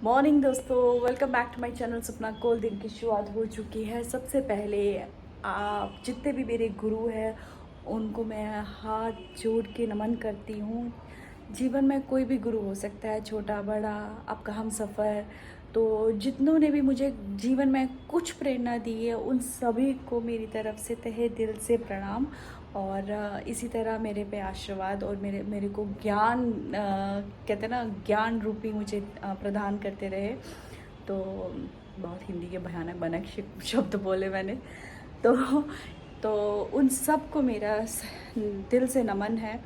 Morning दोस्तों, welcome back to my channel Sapna Kaul. दिन की शुरुआत हो चुकी है। सबसे पहले आप जितने भी मेरे गुरु हैं उनको मैं हाथ जोड़ के नमन करती हूँ। जीवन में कोई भी गुरु हो सकता है, छोटा बड़ा, आपका हम सफ़र। तो जितनों ने भी मुझे जीवन में कुछ प्रेरणा दी है उन सभी को मेरी तरफ से तहे दिल से प्रणाम। और इसी तरह मेरे पे आशीर्वाद और मेरे को ज्ञान, कहते हैं ना, ज्ञान रूपी मुझे प्रदान करते रहे। तो बहुत हिंदी के भयानक भनक शब्द बोले मैंने। तो तो उन सब को मेरा दिल से नमन है।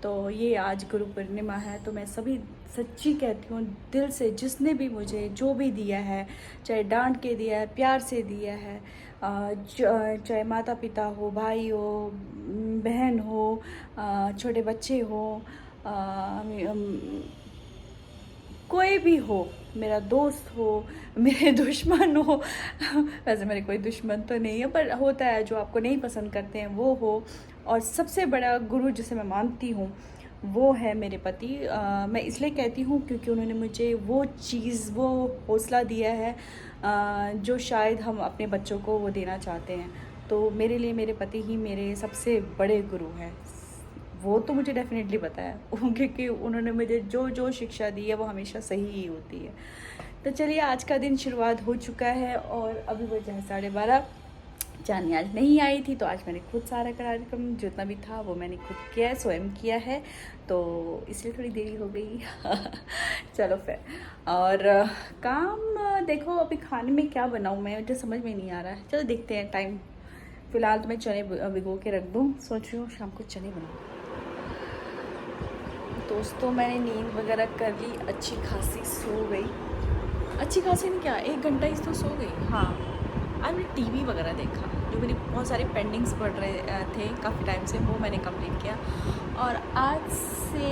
तो ये आज गुरु पूर्णिमा है, तो मैं सभी सच्ची कहती हूँ दिल से, जिसने भी मुझे जो भी दिया है, चाहे डांट के दिया है, प्यार से दिया है, चाहे माता पिता हो, भाई हो, बहन हो, छोटे बच्चे हो, कोई भी हो, मेरा दोस्त हो, मेरे दुश्मन हो। वैसे मेरे कोई दुश्मन तो नहीं है, पर होता है जो आपको नहीं पसंद करते हैं वो हो। और सबसे बड़ा गुरु जिसे मैं मानती हूँ वो है मेरे पति। मैं इसलिए कहती हूँ क्योंकि उन्होंने मुझे वो चीज़, वो हौसला दिया है जो शायद हम अपने बच्चों को वो देना चाहते हैं। तो मेरे लिए मेरे पति ही मेरे सबसे बड़े गुरु हैं। वो तो मुझे डेफिनेटली पता है क्योंकि उन्होंने मुझे जो जो शिक्षा दी है वो हमेशा सही ही होती है। तो चलिए, आज का दिन शुरुआत हो चुका है और अभी बजे है 12:30। जानी आज नहीं आई थी तो आज मैंने खुद सारा कार्यक्रम जितना भी था वो मैंने खुद किया है, स्वयं किया है, तो इसलिए थोड़ी देरी हो गई। चलो फिर। और काम देखो, अभी खाने में क्या बनाऊँ मैं, मुझे समझ में नहीं आ रहा है। चलो देखते हैं टाइम। फ़िलहाल तो मैं चने भिगो के रख दूँ, सोच रही हूँ शाम को चने बनाऊँ। दोस्तों, मैंने नींद वगैरह कर ली, अच्छी खासी सो गई। अच्छी खासी नहीं, क्या 1 घंटा ही तो सो गई। हाँ, आज मैंने टीवी वगैरह देखा, जो मेरी बहुत सारे पेंडिंग्स पड़ रहे थे काफ़ी टाइम से, वो मैंने कंप्लीट किया। और आज से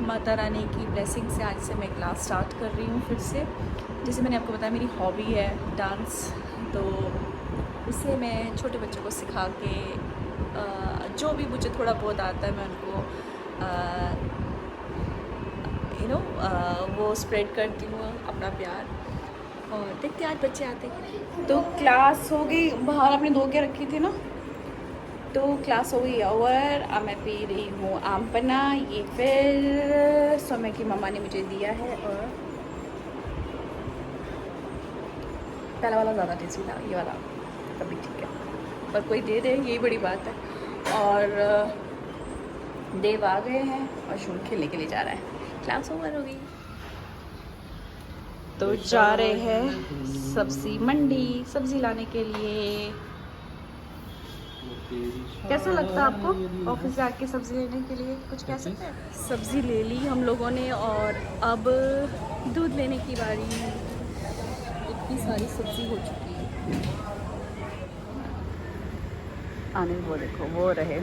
माता रानी की ब्लेसिंग से आज से मैं क्लास स्टार्ट कर रही हूँ फिर से। जैसे मैंने आपको बताया, मेरी हॉबी है डांस, तो उसे मैं छोटे बच्चों को सिखा के जो भी मुझे थोड़ा बहुत आता है मैं उनको वो स्प्रेड करती हूँ अपना प्यार। और देखते आज बच्चे आते हैं। तो क्लास हो गई, बाहर आपने धो के रखी थी ना, तो क्लास हो गई ओवर। अब मैं पी रही हूँ आम पन्ना। ये फिर समय की मम्मा ने मुझे दिया है और पहला वाला ज़्यादा टेस्टी था, ये वाला कभी ठीक है, पर कोई दे दे यही बड़ी बात है। और देव आ गए हैं और शुरू खेलने के लिए जा रहा है। क्लास ओवर हो गई तो जा रहे हैं सब्जी मंडी, सब्जी लाने के लिए। कैसा लगता है आपको ऑफिस से आके सब्जी लेने के लिए, कुछ कह सकते हैं? सब्जी ले ली हम लोगों ने और अब दूध लेने की बारी है। इतनी सारी सब्जी हो चुकी है। आने वो देखो वो रहे।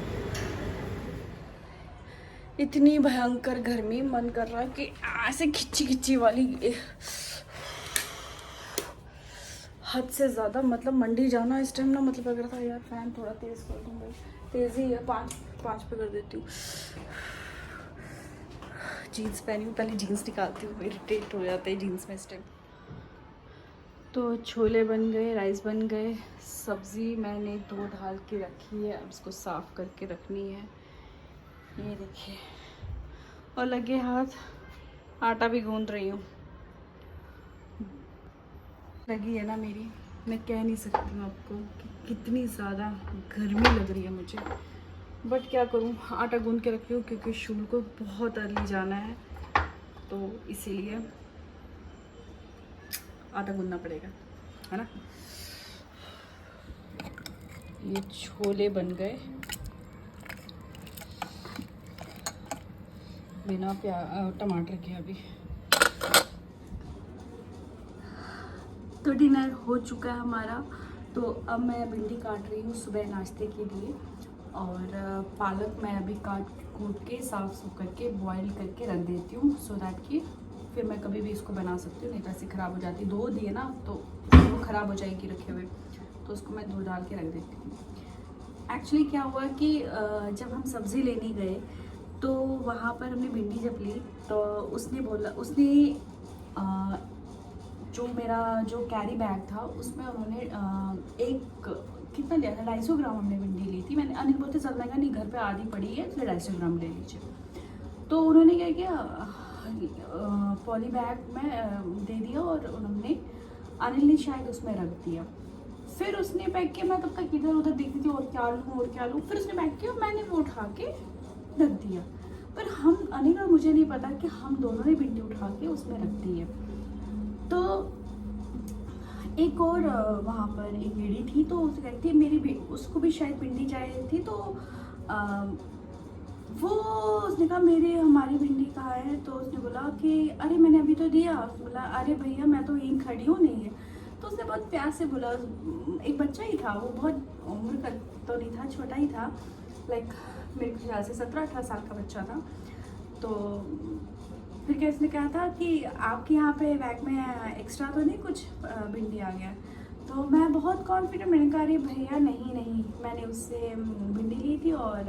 इतनी भयंकर गर्मी, मन कर रहा है कि ऐसे खिच्ची खिच्ची वाली, हद से ज़्यादा। मतलब मंडी जाना इस टाइम ना, मतलब लग रहा था यार फैन थोड़ा तेज़ कर दूँ भाई। तेज़ ही है, 5 पे कर देती हूँ। जीन्स पहनी हूँ, पहले जीन्स निकालती हूँ, इरिटेट हो जाते हैं जीन्स में इस टाइम। तो छोले बन गए, राइस बन गए, सब्ज़ी मैंने धो डाल के रखी है, अब इसको साफ़ करके रखनी है। ये देखिए, और लगे हाथ आटा भी गूंद रही हूँ। लगी है ना मेरी, मैं कह नहीं सकती हूँ आपको कि कितनी ज़्यादा गर्मी लग रही है मुझे, बट क्या करूँ, आटा गूंद के रखी हूँ क्योंकि शूल को बहुत अर्ली जाना है, तो इसीलिए आटा गूंदना पड़ेगा, है ना। ये छोले बन गए बिना टमाटर के अभी। तो डिनर हो चुका है हमारा। तो अब मैं भिंडी काट रही हूँ सुबह नाश्ते के लिए, और पालक मैं अभी काट कूट के साफ़ सूफ करके बॉईल करके रख देती हूँ, सो दैट कि फिर मैं कभी भी इसको बना सकती हूँ, नहीं तो ऐसे ख़राब हो जाती। धो दिए ना तो वो ख़राब हो जाएगी रखे हुए, तो उसको मैं धो डाल के रख देती हूँ। एक्चुअली क्या हुआ कि जब हम सब्ज़ी लेने गए तो वहाँ पर हमने भिंडी जब ली तो उसने जो मेरा जो कैरी बैग था उसमें उन्होंने एक कितना लिया था, 250 ग्राम हमने भिंडी ली थी। मैंने अनिल बोलते चल मैं कहा नहीं घर पे आधी पड़ी है इसलिए 250 ग्राम ले लीजिए। तो उन्होंने क्या किया, पॉली बैग में दे दिया और उन्होंने अनिल ने शायद उसमें रख दिया। फिर उसने पैक किया, मैं तब तक इधर उधर देखती थी और क्या लूँ। फिर उसने पैक किया, मैंने वो उठा के रख दिया। पर हम अनिल और मुझे नहीं पता कि हम दोनों ने भिंडी उठा के उसमें रख दी है। तो एक और वहाँ पर एक लेडी थी, तो उसे कहती मेरी उसको भी शायद भिंडी चाहिए थी। तो वो उसने कहा हमारी भिंडी कहाँ है। तो उसने बोला कि अरे मैंने अभी तो दिया। बोला अरे भैया मैं तो यहीं खड़ी हूँ, नहीं है। तो उसने बहुत प्यार से बोला, एक बच्चा ही था, वो बहुत उम्र का तो नहीं था, छोटा ही था, लाइक मेरे ख्याल से 17-18 साल का बच्चा था। तो फिर क्या उसने कहा था कि आपके यहाँ पे बैग में एक्स्ट्रा तो नहीं कुछ भिंडी आ गया। तो मैं बहुत कॉन्फिडेंट, मैंने कहा अरे भैया नहीं मैंने उससे भिंडी ली थी और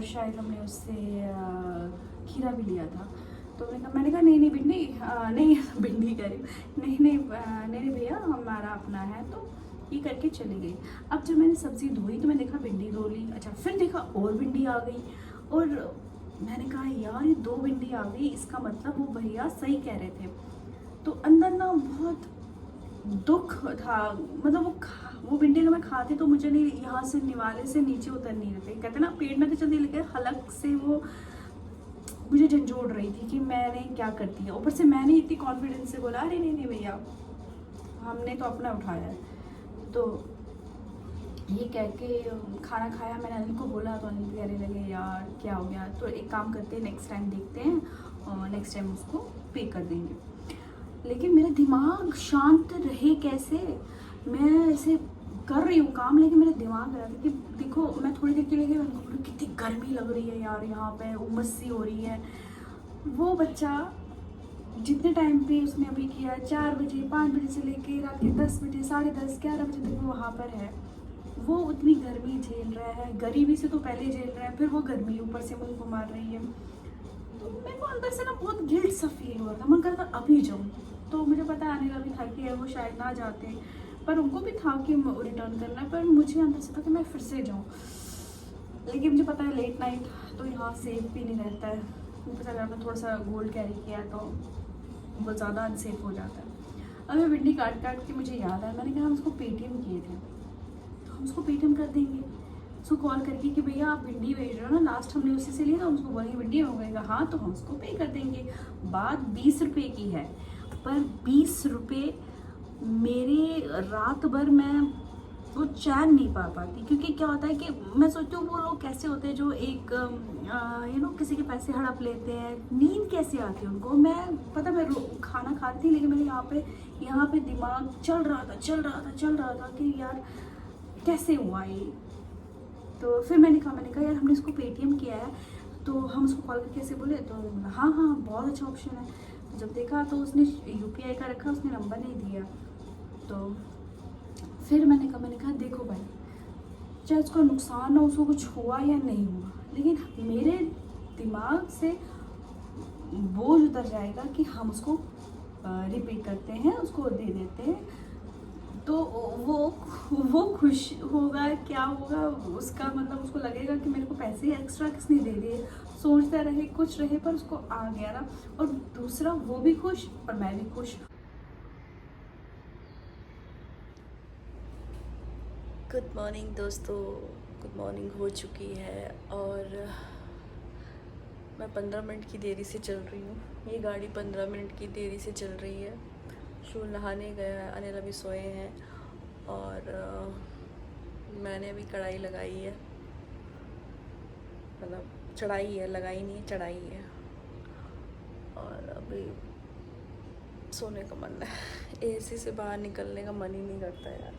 शायद हमने उससे खीरा भी लिया था। तो मैंने कहा नहीं भिंडी नहीं भिंडी करी नहीं भैया हमारा अपना है। तो ये करके चली गई। अब जब मैंने सब्ज़ी धोई तो मैंने देखा भिंडी धो ली, अच्छा फिर देखा और भिंडी आ गई और मैंने कहा यार ये 2 भिंडी आ गई, इसका मतलब वो भैया सही कह रहे थे। तो अंदर ना बहुत दुख था, मतलब वो भिंडी अगर मैं खाती तो मुझे नहीं यहाँ से निवाले से नीचे उतर नहीं रहते, कहते ना पेट में तो चलती लेकिन हलक से वो मुझे झंझोड़ रही थी कि मैंने क्या कर दिया। ऊपर से मैंने इतनी कॉन्फिडेंस से बोला अरे नहीं भैया हमने तो अपना उठाया है। तो ये कह के खाना खाया, मैंने अनिल को बोला तो अनिल कहने लगे यार क्या हो गया। तो एक काम करते हैं नेक्स्ट टाइम देखते हैं और नेक्स्ट टाइम उसको पे कर देंगे। लेकिन मेरा दिमाग शांत रहे कैसे, मैं ऐसे कर रही हूँ काम लेकिन मेरा दिमाग रहा था कि देखो मैं थोड़ी देर के लिए गई, कितनी गर्मी लग रही है यार, यहाँ पे उमस सी हो रही है। वो बच्चा जितने टाइम पे उसने अभी किया 4 बजे 5 बजे से लेके रात के 10 बजे 10:30 11 बजे तक वो वहाँ पर है, वो उतनी गर्मी झेल रहा है, गरीबी से तो पहले झेल रहा है, फिर वो गर्मी ऊपर से मुझे को मार रही है। तो मेरे को अंदर से ना बहुत गिल्ट सा फील हो रहा था, मन करता अभी जाऊँ। तो मुझे पता आने का भी था कि वो शायद ना जाते, पर उनको भी था कि रिटर्न करना है, पर मुझे अंदर से था कि मैं फिर से जाऊँ। लेकिन मुझे पता है लेट नाइट तो यहाँ सेफ भी नहीं रहता है, मुझे पता है थोड़ा सा गोल्ड कैरी किया तो बहुत ज़्यादा अनसेफ हो जाता है। अब मैं भिंडी काट के मुझे याद आया, मैंने कहा हम उसको पेटीएम किए थे तो हम उसको पेटीएम कर देंगे। उसको कॉल करके कि भैया आप भिंडी भेज रहे हो ना, लास्ट हमने उसी से लिया था, उसको बोलेंगे भिंडी हो गएगा, हाँ तो हम उसको पे कर देंगे। बात 20 रुपये की है, पर 20 रुपये मेरे रात भर मैं वो चैन नहीं पा पाती। क्योंकि क्या होता है कि मैं सोचती हूँ वो लोग कैसे होते हैं जो एक किसी के पैसे हड़प लेते हैं, नींद कैसे आती है उनको। मैं पता मैं खाना खाती थी लेकिन मेरे यहाँ पे दिमाग चल रहा था कि यार कैसे हुआ ये। तो फिर मैंने कहा यार हमने इसको पेटीएम किया है तो हम उसको कॉल करके ऐसे बोले, तो हाँ बहुत अच्छा ऑप्शन है। तो जब देखा तो उसने UPI का रखा, उसने नंबर नहीं दिया। तो फिर मैंने कहा देखो भाई चाहे उसका नुकसान ना, उसको कुछ हुआ या नहीं हुआ, लेकिन मेरे दिमाग से बोझ उतर जाएगा कि हम उसको रिपे करते हैं, उसको दे देते हैं। तो वो खुश होगा, क्या होगा उसका, मतलब उसको लगेगा कि मेरे को पैसे एक्स्ट्रा किसने दे दिए। सोचता रहे कुछ रहे पर उसको आ गया ना, और दूसरा वो भी खुश और मैं भी खुश। गुड मॉर्निंग दोस्तों, गुड मॉर्निंग हो चुकी है और मैं 15 मिनट की देरी से चल रही हूँ। ये गाड़ी 15 मिनट की देरी से चल रही है। शू नहाने गया है, अनिल अभी सोए हैं और मैंने अभी कढ़ाई लगाई है, मतलब चढ़ाई है, लगाई नहीं चढ़ाई है। और अभी सोने का मन है, AC से बाहर निकलने का मन ही नहीं करता यार।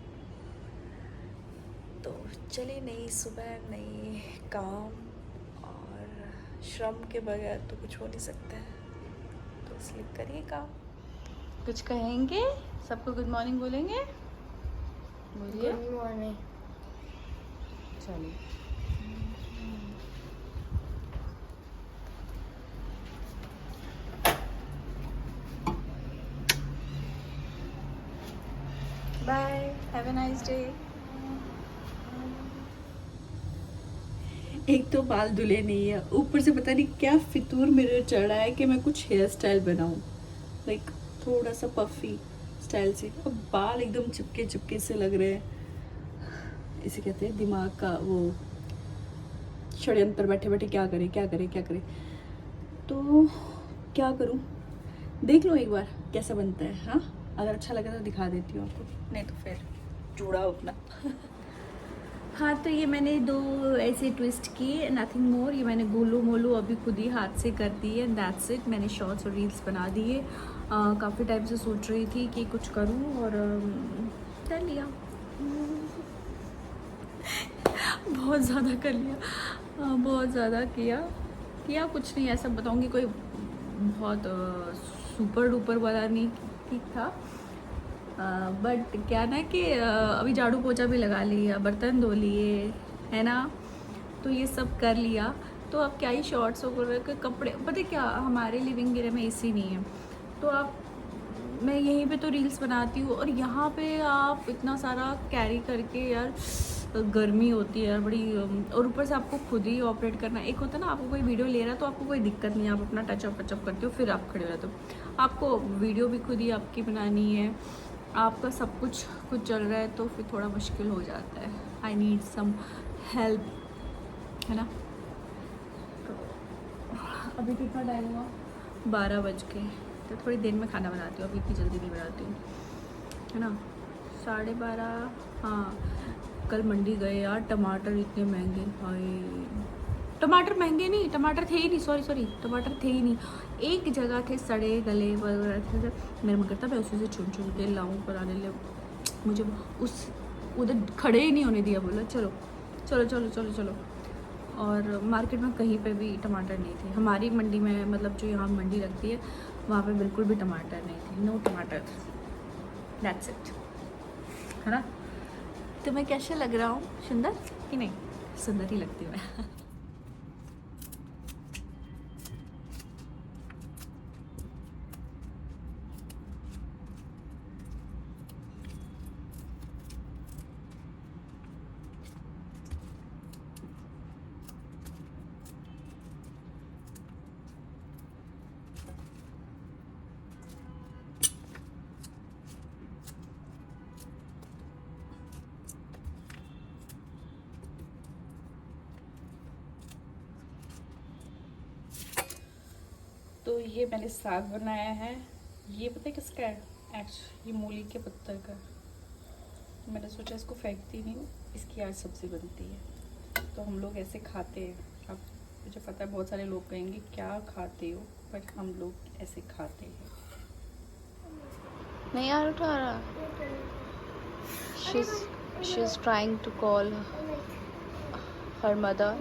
तो चलिए, नई सुबह नई काम और श्रम के बगैर तो कुछ हो नहीं सकता है, तो इसलिए करिए काम। कुछ कहेंगे? सबको गुड मॉर्निंग बोलेंगे? बोलिए गुड मॉर्निंग। चलिए। Have a nice day. एक तो बाल धुले नहीं है, ऊपर से पता नहीं क्या फितूर मेरे चढ़ा है कि मैं कुछ हेयर स्टाइल बनाऊं, लाइक थोड़ा सा पफी स्टाइल से। अब बाल एकदम चिपके चिपके से लग रहे हैं। इसे कहते हैं दिमाग का वो षड्यंत्र, बैठे बैठे क्या करे क्या करे क्या करे। तो क्या करूं, देख लो एक बार कैसा बनता है। हाँ, अगर अच्छा लगे तो दिखा देती हूँ आपको, नहीं तो फिर चूड़ा अपना। हाँ, तो ये मैंने 2 ऐसे ट्विस्ट किए, नथिंग मोर। ये मैंने गोलू मोलू अभी खुद ही हाथ से कर दी है, दैट्स इट। मैंने शॉर्ट्स और रील्स बना दिए। काफ़ी टाइम से सोच रही थी कि कुछ करूँ और कर लिया। बहुत ज़्यादा कर लिया, बहुत ज़्यादा किया कुछ नहीं ऐसा बताऊँगी, कोई बहुत सुपर डुपर वाला नहीं ठीक था। बट क्या ना कि अभी झाड़ू पोछा भी लगा लिया, बर्तन धो लिए, है ना, तो ये सब कर लिया। तो अब क्या ही शॉर्ट्स वगैरह के कपड़े, पता है क्या, हमारे लिविंग एरिया में एसी नहीं है, तो आप मैं यहीं पे तो रील्स बनाती हूँ और यहाँ पे आप इतना सारा कैरी करके यार गर्मी होती है यार बड़ी। और ऊपर से आपको खुद ही ऑपरेट करना। एक होता है ना, आपको कोई वीडियो ले रहा है तो आपको कोई दिक्कत नहीं है, आप अपना टचअप करते हो, फिर आप खड़े हो जाते हो। आपको वीडियो भी खुद ही आपकी बनानी है, आपका सब कुछ चल रहा है, तो फिर थोड़ा मुश्किल हो जाता है। आई नीड सम हेल्प, है ना। तो अभी कितना टाइम हुआ, 12 बज के, तो थोड़ी देर में खाना बनाती हूँ, अभी इतनी जल्दी नहीं बनाती हूँ, है ना। 12:30। हाँ, कल मंडी गए यार, टमाटर इतने महंगे, हाय। टमाटर महंगे नहीं, टमाटर थे ही नहीं, सॉरी टमाटर थे ही नहीं। एक जगह थे सड़े गले वगैरह थे। मेरा मन करता मैं उसी से चुन के लाऊं बनाने ले, मुझे उस उधर खड़े ही नहीं होने दिया, बोला चलो चलो चलो चलो चलो। और मार्केट में कहीं पे भी टमाटर नहीं थे, हमारी मंडी में, मतलब जो यहाँ मंडी लगती है वहाँ पे बिल्कुल भी टमाटर नहीं थे, नो टमाटर, दैट्स इट, है ना। तो मैं कैसे लग रहा हूँ, सुंदर कि नहीं? सुंदर ही लगती हूँ मैं। तो ये मैंने साग बनाया है, ये पता है किसका है, ये मूली के पत्तर का। मैंने सोचा इसको फेंकती नहीं हूँ, इसकी आज सब्ज़ी बनती है, तो हम लोग ऐसे खाते हैं। अब मुझे पता है बहुत सारे लोग कहेंगे क्या खाते हो, बट हम लोग ऐसे खाते हैं। नहीं यार उठा रहा, she's trying to call her mother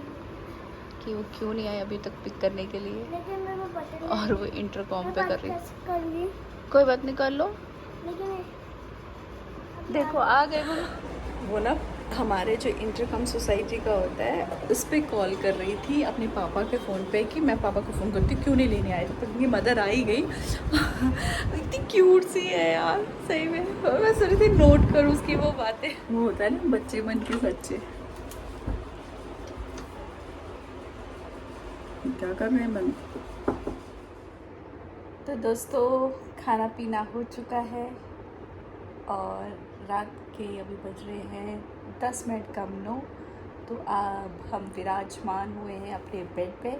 कि वो क्यों नहीं आई अभी तक पिक करने के लिए, और वो इंटरकॉम पे कर रही। कोई बात नहीं, कर लो। देखो आ गए वो ना, हमारे जो इंटरकॉम सोसाइटी का होता है उस पर कॉल कर रही थी अपने पापा के फ़ोन पे कि मैं पापा को फ़ोन करती हूँ, क्यों नहीं लेने आए, तो उनकी मदर आई गई। इतनी क्यूट सी है यार, सही में। मैं सोच रही थी नोट करूँ उसकी वो बातें, वो होता है ना बच्चे मन के सच्चे। क्या कर रहे हैं बंद। तो दोस्तों खाना पीना हो चुका है और रात के अभी बज रहे हैं 10 मिनट कम 9, तो अब हम विराजमान हुए हैं अपने बेड पे।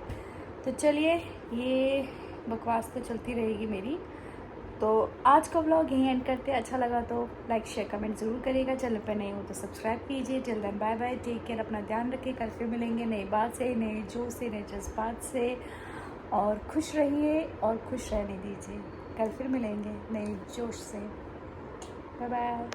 तो चलिए, ये बकवास तो चलती रहेगी मेरी। तो आज का व्लॉग यहीं एंड करते हैं। अच्छा लगा तो लाइक शेयर कमेंट ज़रूर करिएगा, चैनल पर नए हो तो सब्सक्राइब कीजिए। Till then bye bye, take care, अपना ध्यान रखिए। कल फिर मिलेंगे नई बात से, नए जोश से, नए जज्बात से, और खुश रहिए और खुश रहने दीजिए। कल फिर मिलेंगे नए जोश से, बाय बाय।